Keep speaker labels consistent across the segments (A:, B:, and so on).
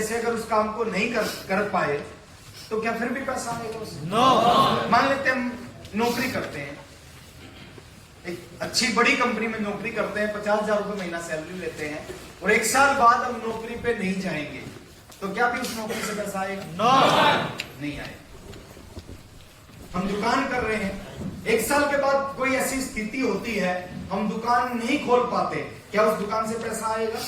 A: से अगर उस काम को नहीं कर पाए तो क्या फिर भी पैसा आएगा उससे? मान लेते हम नौकरी करते हैं, एक अच्छी बड़ी कंपनी में नौकरी करते हैं, 50,000 रुपए महीना सैलरी लेते हैं, और 1 साल बाद हम नौकरी पे नहीं जाएंगे तो क्या भी उस नौकरी से पैसा आएगा? नहीं आएगा। हम दुकान कर रहे हैं, 1 साल के बाद कोई ऐसी स्थिति होती है हम दुकान नहीं खोल पाते, क्या उस दुकान से पैसा आएगा?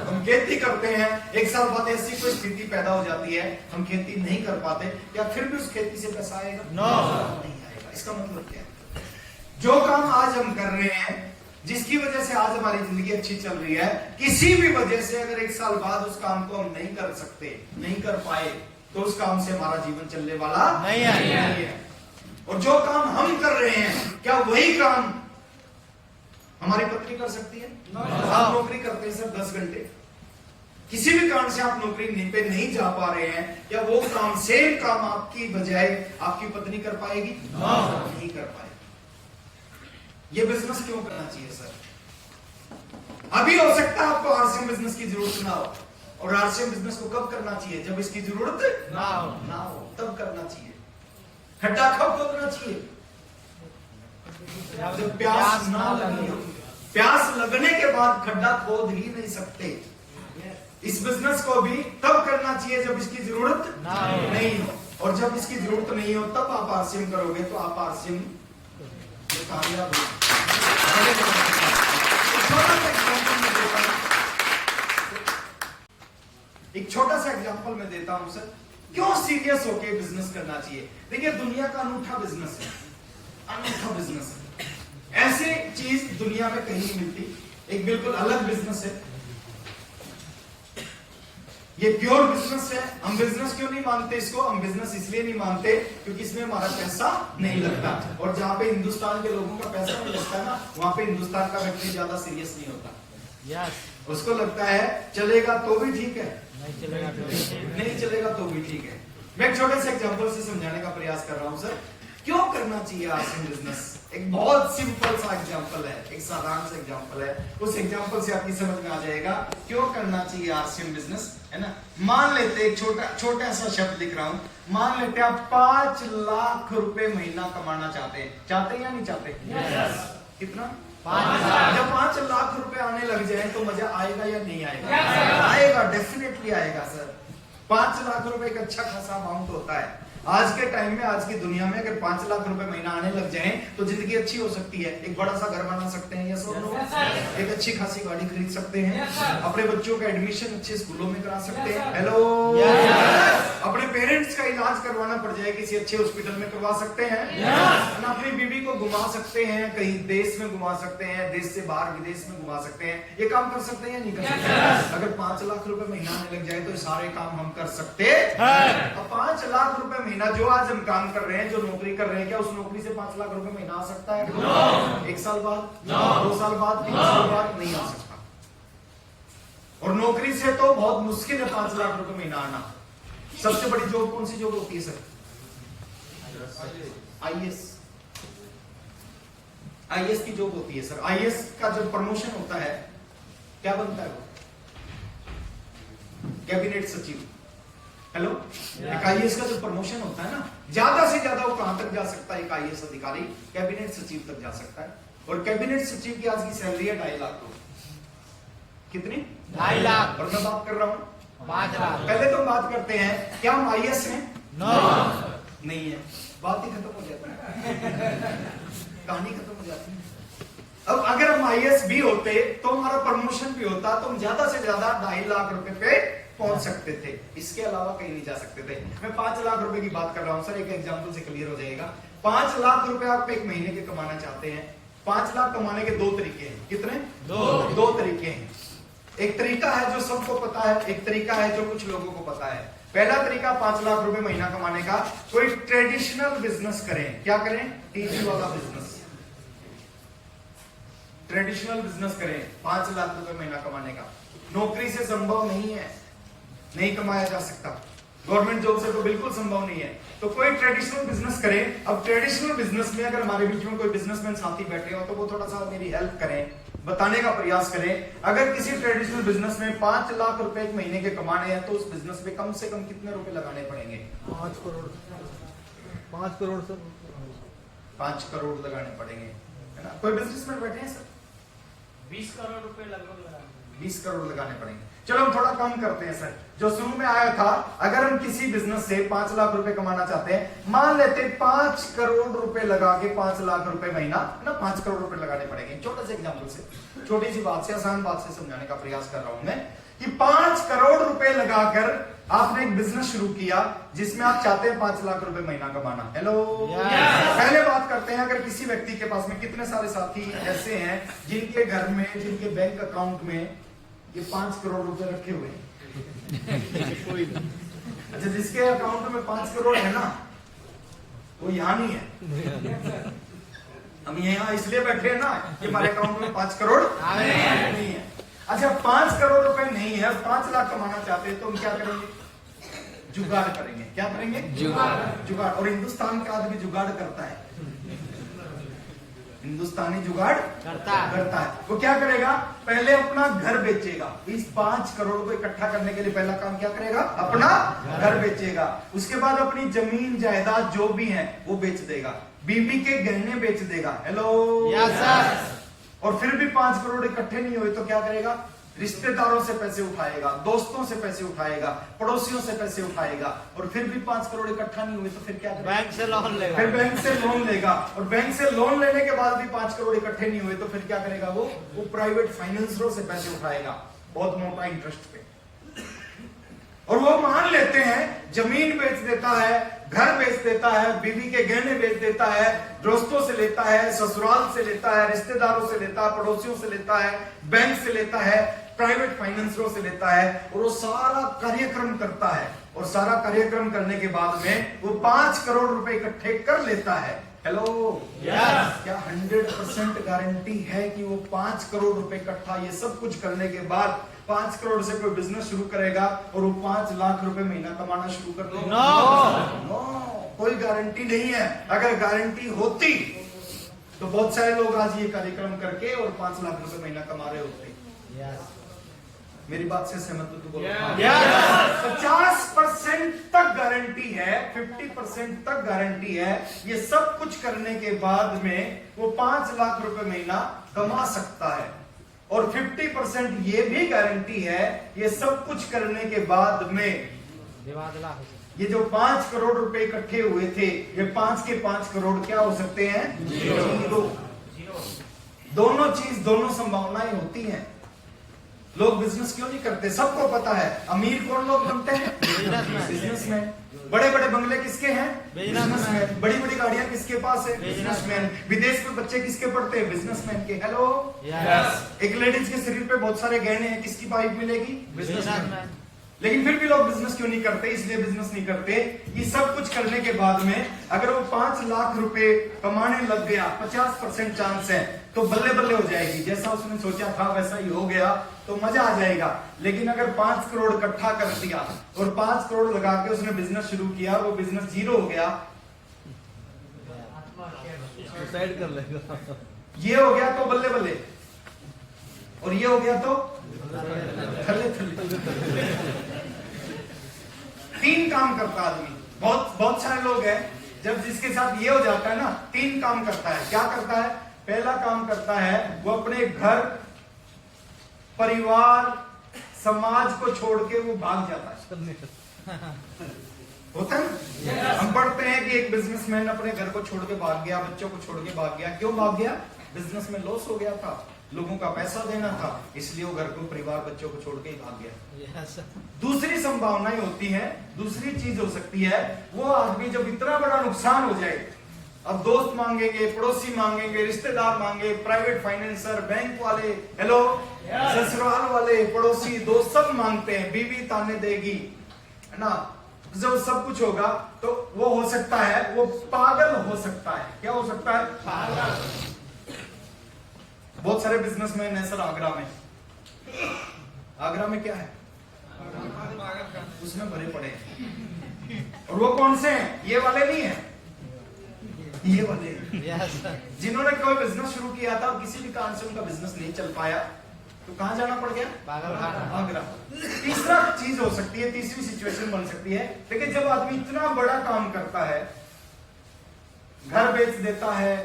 A: हम खेती करते हैं, 1 साल बाद ऐसी कोई स्थिति पैदा हो जाती है हम खेती नहीं कर पाते, क्या फिर भी उस खेती से पैसा आएगा? नहीं आएगा। इसका मतलब क्या है? जो काम आज हम कर रहे हैं, जिसकी वजह से आज हमारी जिंदगी अच्छी चल रही है, किसी भी वजह से अगर 1 साल बाद उस काम को हम नहीं कर सकते, नहीं कर पाए, तो उस काम से हमारा जीवन चलने वाला नहीं है। और जो काम हम कर रहे हैं, क्या वही काम हमारी पत्नी कर सकती है? आप नौकरी करते हैं सर 10 घंटे, किसी भी कारण से आप नौकरी पे नहीं जा पा रहे हैं, क्या वो काम, सेम काम आपकी बजाय आपकी पत्नी कर पाएगी? नहीं कर पाएगी। ये बिजनेस क्यों करना चाहिए सर? अभी हो सकता है आपको आरसीएम बिजनेस की जरूरत ना हो, और आरसीएम बिजनेस को कब करना चाहिए? जब इसकी जरूरत ना हो तब करना चाहिए। खड्डा कब खोदना चाहिए? जब प्यास ना लगी हो। प्यास लगने के बाद खड्डा खोद ही नहीं सकते। इस बिजनेस को भी तब करना चाहिए जब इसकी जरूरत नहीं हो, और जब इसकी जरूरत नहीं हो तब आप आरसीएम करोगे तो आप आरसीएम कामयाब हो। एक छोटा सा एग्जांपल मैं देता हूं सर, क्यों सीरियस होके बिजनेस करना चाहिए। देखिए दुनिया का अनूठा बिजनेस है, अनूठा बिजनेस है, ऐसी चीज दुनिया में कहीं नहीं मिलती, एक बिल्कुल अलग बिजनेस है। ये प्योर बिजनेस है। हम बिजनेस क्यों नहीं मानते इसको? हम बिजनेस इसलिए नहीं मानते क्योंकि इसमें हमारा पैसा नहीं लगता, और जहां पे हिंदुस्तान के लोगों का पैसा नहीं लगता है ना, वहां पे हिंदुस्तान का व्यक्ति ज्यादा सीरियस नहीं होता। उसको लगता है चलेगा तो भी ठीक है, नहीं चलेगा तो भी ठीक है। मैं एक छोटे से एग्जांपल से समझाने का प्रयास कर रहा हूं सर, क्यों करना चाहिए आरसीएम बिजनेस। एक बहुत सिंपल सा एग्जांपल है, एक साधारण सा एग्जांपल है, उस एग्जांपल से आपकी समझ में आ जाएगा क्यों करना चाहिए आरसीएम बिजनेस, है ना। मान लेते एक छोटा सा शब्द लिख रहा हूं, मान लेते आप 5 लाख रुपए महीना कमाना चाहते हैं या नहीं चाहते? कितना? 5 लाख। जब 5 लाख रुपए आने लग जाए तो मजा आएगा या नहीं आएगा? आएगा, डेफिनेटली आएगा सर। 5 लाख रुपए एक अच्छा खासा अमाउंट होता है। आज के टाइम में, आज की दुनिया में अगर 5 लाख रुपए महीना आने लग जाए तो जिंदगी अच्छी हो सकती है। एक बड़ा सा घर बना सकते हैं, यस और नो? एक अच्छी खासी गाड़ी खरीद सकते हैं, अपने बच्चों का एडमिशन अच्छे स्कूलों में करा सकते हैं, हेलो, अपने पेरेंट्स का इलाज करवाना पड़ जाए किसी अच्छे हॉस्पिटल में करवा सकते हैं, अपनी बीवी को घुमा सकते हैं, कहीं देश में घुमा सकते हैं, देश से बाहर विदेश में घुमा सकते हैं। ये काम कर सकते हैं या नहीं कर सकते? अगर 5 लाख रुपए महीना आने लग जाए तो सारे काम हम कर सकते हैं। अब 5 लाख रुपए महीना जो आज हम काम कर रहे हैं, जो नौकरी कर रहे हैं, क्या उस नौकरी से 5 लाख रुपए महीना आ सकता है? 1 साल बाद, 2 साल बाद, 3 साल बाद नहीं आ सकता। और नौकरी से तो बहुत मुश्किल है 5 लाख रुपए महीना आना। सबसे बड़ी जॉब कौन सी जॉब होती है सर? आईएएस की जॉब होती है सर। आईएएस का जब प्रमोशन होता है क्या बनता है वो? कैबिनेट सचिव। हेलो, एक आईएएस का जो प्रमोशन होता है ना, ज्यादा से ज्यादा वो कहां तक जा सकता है? एक आईएएस अधिकारी कैबिनेट सचिव तक जा सकता है। और कैबिनेट सचिव की आज की सैलरी है 2.5 लाख। कितनी? 2.5 लाख। और मैं बात कर रहा हूं 5 लाख। पहले तो हम बात करते हैं, क्या हम आईएएस हैं? नहीं है, बात ही खत्म हो जाती है, कहानी खत्म हो जाती है। अब अगर हम आईएएस भी होते तो हमारा प्रमोशन भी होता तो हम ज्यादा से ज्यादा 2.5 लाख रुपए पे पहुंच सकते थे, इसके अलावा कहीं नहीं जा सकते थे। मैं 5 लाख रुपए की बात कर रहा हूं सर, एक एग्जांपल से क्लियर हो जाएगा। 5 लाख रुपए आप एक महीने के कमाना चाहते हैं। 5 लाख कमाने के 2 तरीके हैं। कितने? 2 तरीके हैं। एक तरीका है जो सबको पता है, एक तरीका है जो कुछ लोगों को पता है। पहला तरीका 5 लाख रुपए महीना कमाने का, कोई ट्रेडिशनल बिजनेस करें। क्या करें? टीवी वाला बिजनेस, ट्रेडिशनल बिजनेस करें। 5 लाख रुपए महीना कमाने का नौकरी से संभव नहीं है, नहीं कमाया जा सकता। गवर्नमेंट जॉब से तो बिल्कुल संभव नहीं है। तो कोई ट्रेडिशनल बिजनेस करे। अब ट्रेडिशनल बिजनेस में अगर हमारे बीच में कोई बिजनेसमैन साथी बैठे हो तो वो थोड़ा सा मेरी हेल्प करें, बताने का प्रयास करें। अगर किसी ट्रेडिशनल बिजनेस में 5 लाख रुपए एक महीने के कमाने हैं तो उस बिजनेस में कम से कम कितने रुपए लगाने पड़ेंगे?
B: 5 करोड़ 5 करोड़ सर
A: 5 करोड़ लगाने पड़ेंगे, है ना। कोई बिजनेसमैन बैठे हैं सर?
C: 20 करोड़ रुपए लगभग लगाने
A: 20 करोड़ लगाने पड़ेंगे। चलो हम थोड़ा कम करते हैं सर। जो शुरू में आया था, अगर हम किसी बिजनेस से 5 लाख रुपए कमाना चाहते हैं, मान लेते 5 करोड़ रुपए लगा के 5 लाख रुपए महीना, है ना, 5 करोड़ रुपए लगाने पड़ेंगे। छोटे से एग्जांपल से, छोटी सी बात से, आसान बात से समझाने का प्रयास कर रहा हूं मैं कि 5 करोड़ रुपए लगाकर आपने एक बिजनेस शुरू किया जिसमें आप चाहते हैं 5 लाख रुपए महीना कमाना। हेलो, पहले बात करते हैं, अगर किसी व्यक्ति के पास में कितने सारे साथी ऐसे हैं जिनके घर में, जिनके बैंक अकाउंट में ये 5 करोड़ रुपए रखे हुए हैं? अच्छा, जिसके अकाउंट में 5 करोड़ है ना, वो यहाँ नहीं है। हम यहाँ इसलिए बैठे हैं ना कि हमारे अकाउंट में 5 करोड़ नहीं है। अच्छा, 5 करोड़ रुपए नहीं है, 5 लाख कमाना चाहते हैं तो हम क्या करेंगे? जुगाड़ करेंगे। क्या करेंगे? जुगाड़। और हिंदुस्तान का आदमी जुगाड़ करता है, हिंदुस्तानी जुगाड़ करता है। वो क्या करेगा? पहले अपना घर बेचेगा। इस 5 करोड़ को इकट्ठा करने के लिए पहला काम क्या करेगा? अपना घर बेचेगा। उसके बाद अपनी जमीन जायदाद जो भी है वो बेच देगा, बीवी के गहने बेच देगा। हेलो, और फिर भी 5 करोड़ इकट्ठे नहीं हुए तो क्या करेगा? रिश्तेदारों से पैसे उठाएगा, दोस्तों से पैसे उठाएगा, पड़ोसियों से पैसे उठाएगा, और फिर भी 5 करोड़ इकट्ठा नहीं हुए तो फिर क्या करेगा?
C: बैंक से लोन लेगा।
A: फिर बैंक से लोन लेगा, और बैंक से लोन लेने के बाद भी 5 करोड़ इकट्ठे नहीं हुए तो फिर क्या करेगा? वो प्राइवेट फाइनेंसरों से पैसे उठाएगा बहुत मोटा इंटरेस्ट पे, और वो मान लेते हैं, जमीन बेच देता है, घर बेच देता है, बीवी के गहने बेच देता है, दोस्तों से लेता है, ससुराल से लेता है, रिश्तेदारों से लेता है, पड़ोसियों से लेता है, बैंक से लेता है, प्राइवेट फाइनेंसरों से लेता है, और वो सारा कार्यक्रम करता है। और सारा कार्यक्रम करने के बाद में वो 5 करोड़ रुपए इकट्ठे कर लेता है। हेलो, क्या 100% गारंटी है कि वो 5 करोड़ रुपए इकट्ठा ये सब कुछ करने के बाद 5 करोड़ से कोई बिजनेस शुरू करेगा और वो 5 लाख रुपए महीना कमाना शुरू कर देगा? नो, कोई गारंटी नहीं है। अगर गारंटी होती तो बहुत सारे लोग आज ये कार्यक्रम करके और 5 लाख रुपए महीना कमा रहे होते। मेरी बात से सहमत हो तो बोलो। 50% तक गारंटी है, 50% तक गारंटी है, ये सब कुछ करने के बाद में वो 5 लाख रुपए महीना कमा सकता है। और 50% ये भी गारंटी है, ये सब कुछ करने के बाद में ये जो 5 करोड़ रुपए इकट्ठे हुए थे, ये 5 के 5 करोड़ क्या हो सकते हैं? जीरो। दोनों चीज, दोनों संभावनाएं होती हैं। लोग बिजनेस क्यों नहीं करते? सबको पता है, अमीर कौन लोग बनते हैं? बिजनेसमैन। बड़े बड़े बंगले किसके हैं? बिजनेसमैन। बड़ी बड़ी गाड़ियां किसके पास है? बिजनेसमैन। विदेश में बच्चे किसके पढ़ते हैं? बिजनेसमैन के। हेलो, एक लेडीज के शरीर पे बहुत सारे गहने हैं, किसकी वाइफ मिलेगी? बिजनेसमैन। लेकिन फिर भी लोग बिजनेस क्यों नहीं करते? इसलिए बिजनेस नहीं करते, ये सब कुछ करने के बाद में अगर वो 5 लाख रुपए कमाने लग गया, 50% चांस है तो बल्ले बल्ले हो जाएगी। जैसा उसने सोचा था वैसा ही हो गया तो मजा आ जाएगा। लेकिन अगर 5 करोड़ इकट्ठा कर दिया और 5 करोड़ लगा के उसने बिजनेस शुरू किया, वो बिजनेस जीरो हो गया,
B: सुसाइड कर लेगा।
A: ये हो गया तो बल्ले बल्ले, और ये हो गया तो थल्ले थल्ले। 3 काम करता आदमी। बहुत सारे लोग हैं, जब जिसके साथ ये हो जाता है ना, 3 काम करता है। क्या करता है? पहला काम करता है वो अपने घर, परिवार, समाज को छोड़ के वो भाग जाता है। होता है? हम पढ़ते हैं कि एक बिजनेसमैन अपने घर को छोड़ के भाग गया, बच्चों को छोड़ के भाग गया। क्यों भाग गया? बिजनेस में लॉस हो गया था, लोगों का पैसा देना था, इसलिए वो घर को, परिवार, बच्चों को छोड़ के ही भाग गया। दूसरी संभावनाएं होती हैं, दूसरी चीज हो सकती है, वो आदमी जब इतना बड़ा नुकसान हो जाए, अब दोस्त मांगेंगे, पड़ोसी मांगेंगे, रिश्तेदार मांगे, प्राइवेट फाइनेंसर, बैंक वाले, हेलो, ससुराल वाले, पड़ोसी, दोस्त सब मांगते हैं, बीवी ताने देगी, है ना। जब सब कुछ होगा तो वो हो सकता है, वो पागल हो सकता है। क्या हो सकता है? पागल। बहुत सारे बिजनेसमैन हैं सर आगरा में। आगरा में क्या है? उसमें भरे पड़े हैं। और वो कौन से हैं? ये वाले नहीं है, ये वाले जिन्होंने कोई बिजनेस शुरू किया था और किसी भी कारण से उनका बिजनेस नहीं चल पाया, तो कहां जाना पड़ गया? आगरा। तीसरा चीज हो सकती है, तीसरी सिचुएशन बन सकती है, लेकिन जब आदमी इतना बड़ा काम करता है, घर बेच देता है,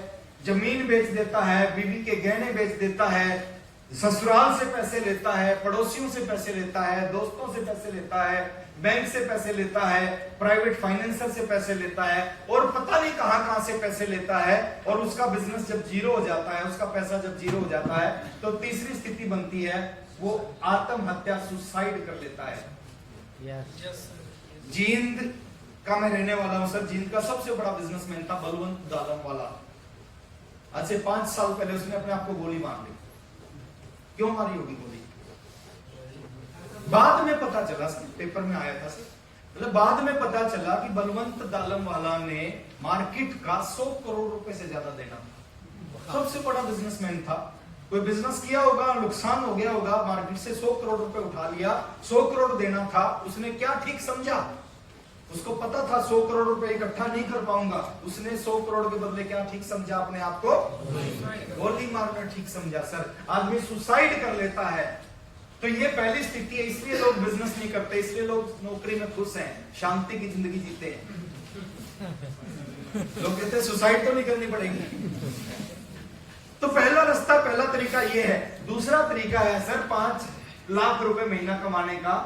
A: जमीन बेच देता है, बीवी के गहने बेच देता है, ससुराल से पैसे लेता है, पड़ोसियों से पैसे लेता है, दोस्तों से पैसे लेता है, बैंक से पैसे लेता है, प्राइवेट फाइनेंसर से पैसे लेता है, और पता नहीं कहां कहां से पैसे लेता है, और उसका बिजनेस जब जीरो हो जाता है, उसका पैसा जब जीरो हो जाता है, तो तीसरी स्थिति बनती है, वो आत्महत्या, सुसाइड कर लेता है। जींद का मैं रहने वाला हूं सर। जींद का सबसे बड़ा बिजनेसमैन था बलवंत दालम वाला। आज से 5 साल पहले उसने अपने आप को गोली मार ली। क्यों मारी होगी गोली? बाद में पता चला, पेपर में आया था सर, मतलब बाद में पता चला कि बलवंत दालम वाला ने मार्केट का 100 करोड़ रुपए से ज्यादा देना था। सबसे बड़ा बिजनेसमैन था, कोई बिजनेस किया होगा, नुकसान हो गया होगा, मार्केट से 100 करोड़ रुपए उठा लिया, 100 करोड़ देना था। उसने क्या ठीक समझा? उसको पता था 100 करोड़ रुपए इकट्ठा नहीं कर पाऊंगा, उसने 100 करोड़ के बदले क्या ठीक समझा? अपने आप को गोली मारना ठीक समझा। सर, आदमी सुसाइड कर लेता है। तो ये पहली स्थिति है, इसलिए लोग बिजनेस नहीं करते, इसलिए लोग नौकरी में खुश हैं, शांति की जिंदगी जीते हैं। लोग कहते हैं सुसाइड तो नहीं करनी पड़ेगी। तो पहला रास्ता, पहला तरीका ये है। दूसरा तरीका है सर 5 लाख रुपए महीना कमाने का।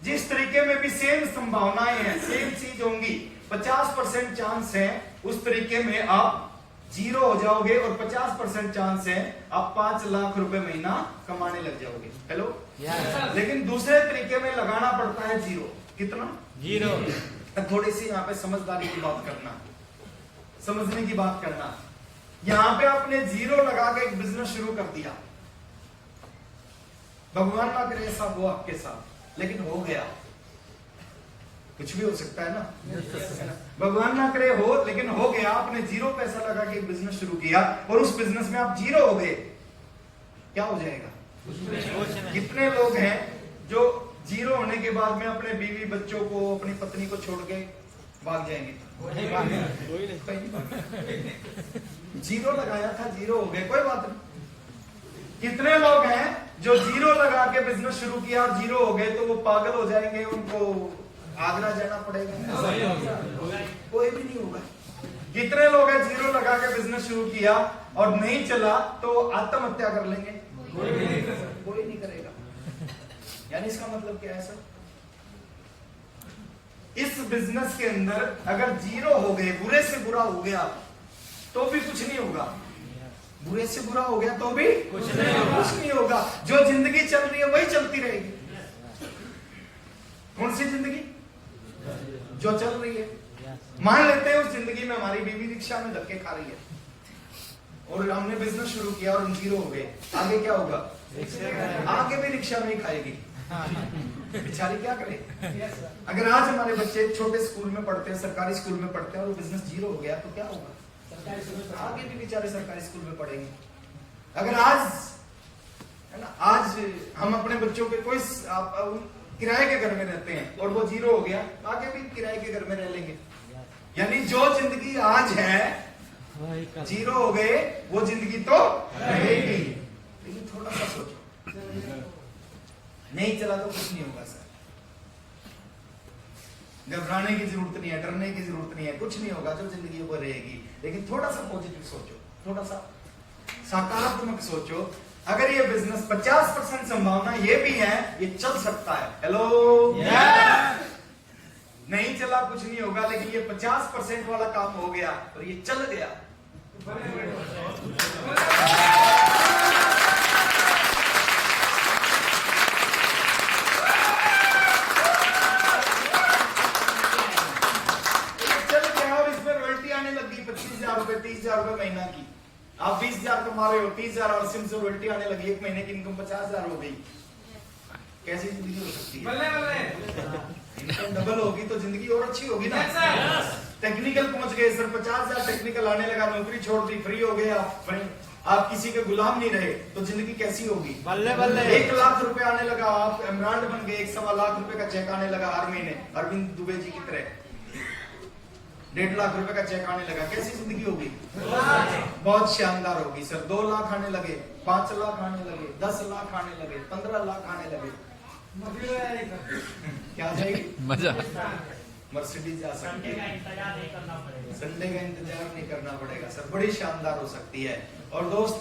A: जिस तरीके में भी सेम संभावनाएं हैं, सेम चीज होंगी, 50% चांस है उस तरीके में आप जीरो हो जाओगे, और 50% चांस है आप 5 लाख रुपए महीना कमाने लग जाओगे। हेलो, लेकिन दूसरे तरीके में लगाना पड़ता है जीरो। कितना? जीरो। थोड़ी सी यहाँ पे समझदारी की बात करना, समझने की बात करना। यहाँ पे आपने जीरो लगा के एक बिजनेस शुरू कर दिया, भगवान ना करे ऐसा हो आपके साथ, लेकिन हो गया। कुछ भी हो सकता है ना, भगवान ना करे हो, लेकिन हो गया। आपने जीरो पैसा लगा के एक बिजनेस शुरू किया और उस बिजनेस में आप जीरो हो गए, क्या हो जाएगा? कितने लोग हैं जो जीरो होने के बाद में अपने बीवी बच्चों को, अपनी पत्नी को छोड़ के भाग जाएंगे? जीरो लगाया था, जीरो हो गए, कोई बात नहीं। कितने लोग हैं जो जीरो लगा के बिजनेस शुरू किया और जीरो हो गए, तो वो पागल हो जाएंगे, उनको आगरा जाना पड़ेगा? कोई भी नहीं होगा। कितने लोग हैं जीरो लगा के बिजनेस शुरू किया और नहीं चला तो आत्महत्या कर लेंगे? कोई नहीं करेगा। यानी इसका मतलब क्या है सर? इस बिजनेस के अंदर अगर जीरो हो गए, बुरे से बुरा हो गया, तो भी कुछ नहीं होगा। बुरे से बुरा हो गया तो भी कुछ नहीं होगा। जो जिंदगी चल रही है वही चलती रहेगी। कौन सी जिंदगी? जो चल रही है। मान लेते हैं उस जिंदगी में हमारी बीवी रिक्शा में धक्के खा रही है और हमने बिजनेस शुरू किया और हम जीरो हो गए, आगे क्या होगा? आगे भी रिक्शा में ही खाएगी, बेचारी क्या करे? अगर आज हमारे बच्चे छोटे स्कूल में पढ़ते हैं, सरकारी स्कूल में पढ़ते हैं, और बिजनेस जीरो हो गया तो क्या होगा? आगे भी बेचारे सरकारी स्कूल में पढ़ेंगे। अगर आज है ना, आज हम अपने बच्चों के कोई किराए के घर में रहते हैं और वो जीरो हो गया, आगे भी किराए के घर में रह लेंगे। यानी जो जिंदगी आज है, जीरो हो गए, वो जिंदगी तो रहेगी। लेकिन थोड़ा सा सोचो, नहीं चला तो कुछ नहीं होगा सर। घबराने की जरूरत नहीं है, डरने की जरूरत नहीं है, कुछ नहीं होगा, जो जिंदगी वो रहेगी। लेकिन थोड़ा सा पॉजिटिव सोचो, थोड़ा सा सकारात्मक सोचो। अगर ये बिजनेस 50% संभावना ये भी है, ये चल सकता है। हेलो, नहीं चला कुछ नहीं होगा, लेकिन ये 50% वाला काम हो गया और ये चल गया। चल गया और इसमें रॉयल्टी आने लगी 25,000 रुपए, 30,000 रुपए महीना की। आप 20,000 कमा रहे हो, 30,000 और सिम से रॉयल्टी आने लगी, एक महीने की इनकम 50,000 हो गई। कैसी जिंदगी हो सकती है? इनकम डबल होगी तो जिंदगी और अच्छी होगी ना। टेक्निकल पहुंच गए सर, 50,000 टेक्निकल आने लगा, नौकरी छोड़ दी, फ्री हो गए आप किसी के गुलाम नहीं रहे, तो जिंदगी कैसी होगी?
C: बल्ले बल्ले।
A: 1 लाख रुपए आने लगा, आप एमराल्ड बन गए, 1.25 लाख रुपए का चेक आने लगा हर महीने, अरविंद दुबे जी की तरह 1.5 लाख रुपए का चेक आने लगा, कैसी जिंदगी होगी? बहुत शानदार होगी सर। 2 लाख आने लगे, 5 लाख आने लगे, 10 लाख आने लगे, 15 लाख आने लगे, क्या जाएगी?
B: मजा।
A: मर्सिडीज जा सकती
C: संडे का
A: है,
C: इंतजार नहीं करना पड़ेगा।
A: संडे का इंतजार नहीं करना पड़ेगा सर, बड़ी शानदार हो सकती है। और दोस्त,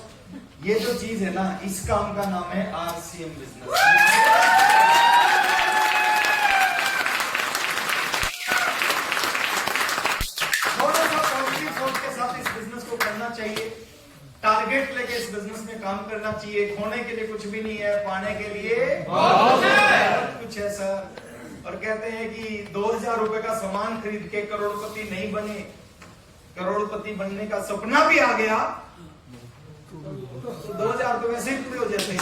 A: ये जो चीज है ना, इस काम का नाम है आरसीएम बिजनेस। थोड़ा सा पॉजिटिव सोच के साथ इस बिजनेस को करना चाहिए, टारगेट लेके इस बिजनेस में काम करना चाहिए। खोने के लिए कुछ भी नहीं है, पाने के लिए बहुत कुछ है सर। और कहते हैं कि 2000 रुपए का सामान खरीद के करोड़पति नहीं बने, करोड़पति बनने का सपना भी आ गया तो 2000 तो वैसे ही पूरे हो जाते हैं।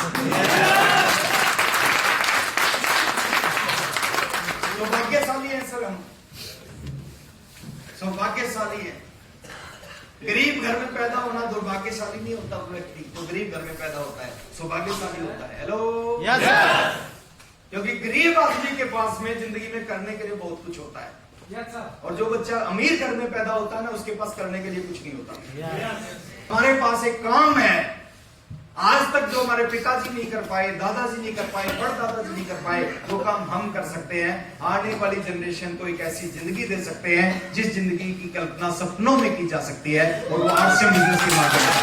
A: सौभाग्यशाली है सर हम, सौभाग्यशाली है। गरीब घर में पैदा होना दुर्भाग्यशाली नहीं होता, व्यक्ति तो गरीब घर में पैदा होता है, सौभाग्यशाली होता है। Hello,
B: yes sir.
A: क्योंकि गरीब आदमी के पास में जिंदगी में करने के लिए बहुत कुछ होता है, और जो बच्चा अमीर घर में पैदा होता है ना, उसके पास करने के लिए कुछ नहीं होता। हमारे पास एक काम है, आज तक जो हमारे पिताजी नहीं कर पाए, दादाजी नहीं कर पाए, परदादाजी नहीं कर पाए, वो काम हम कर सकते हैं। आने वाली जनरेशन को एक ऐसी जिंदगी दे सकते हैं जिस जिंदगी की कल्पना सपनों में की जा सकती है, और वो आरसीएम बिजनेस के माध्यम से।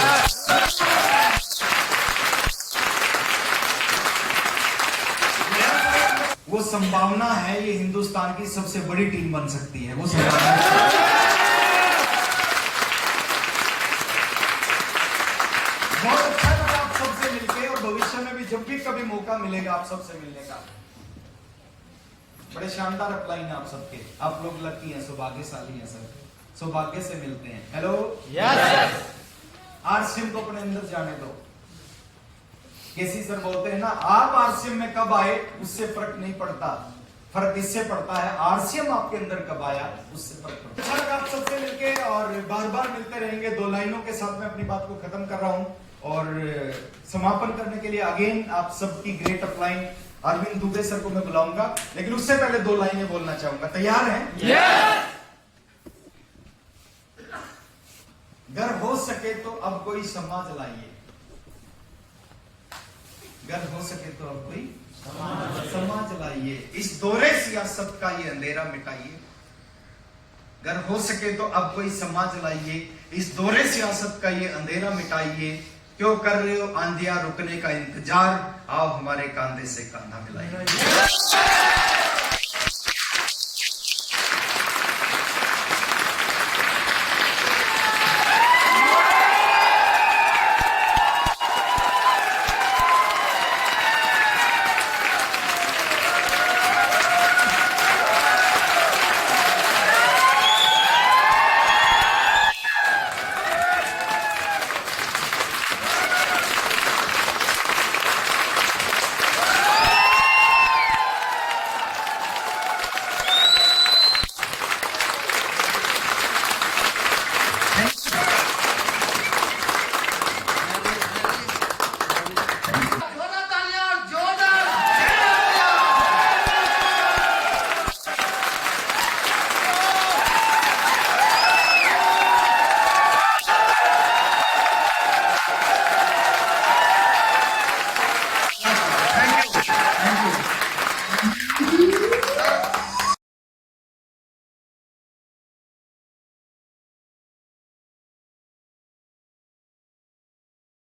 A: वो संभावना है, ये हिंदुस्तान की सबसे बड़ी टीम बन सकती है, वो संभावना। बहुत अच्छा लगा आप सबसे मिलके, और भविष्य में भी जब भी कभी मौका मिलेगा आप सबसे मिलने का, बड़े शानदार अपलाइन है आप सबके, आप लोग लकी हैं, सौभाग्यशाली हैं सर, सौभाग्य से मिलते हैं। Hello,
B: yes.
A: आरसीएम को अपने अंदर जाने दो। केसी सर बोलते हैं ना, आप आरसीएम में कब आए उससे फर्क नहीं पड़ता, फर्क इससे पड़ता है आरसीएम आपके अंदर कब आया, उससे फर्क पड़ता है। अच्छा आप सबसे मिलके, और बार बार मिलते रहेंगे। 2 लाइनों के साथ मैं अपनी बात को खत्म कर रहा हूं, और समापन करने के लिए अगेन आप सबकी great upline Arvind Dubey sir को मैं बुलाऊंगा, लेकिन उससे पहले 2 लाइनें बोलना चाहूंगा। तैयार हैं?
B: यस।
A: घर हो सके तो अब कोई समाज लाइए, घर हो सके तो अब कोई समाज लाइए, इस दौरे सियासत का ये अंधेरा मिटाइए। घर हो सके तो अब कोई समाज लाइए, इस दौरे सियासत का ये अंधेरा मिटाइए। क्यों कर रहे हो आंधियां रुकने का इंतजार, आओ हमारे कांधे से कांधा मिलाइए।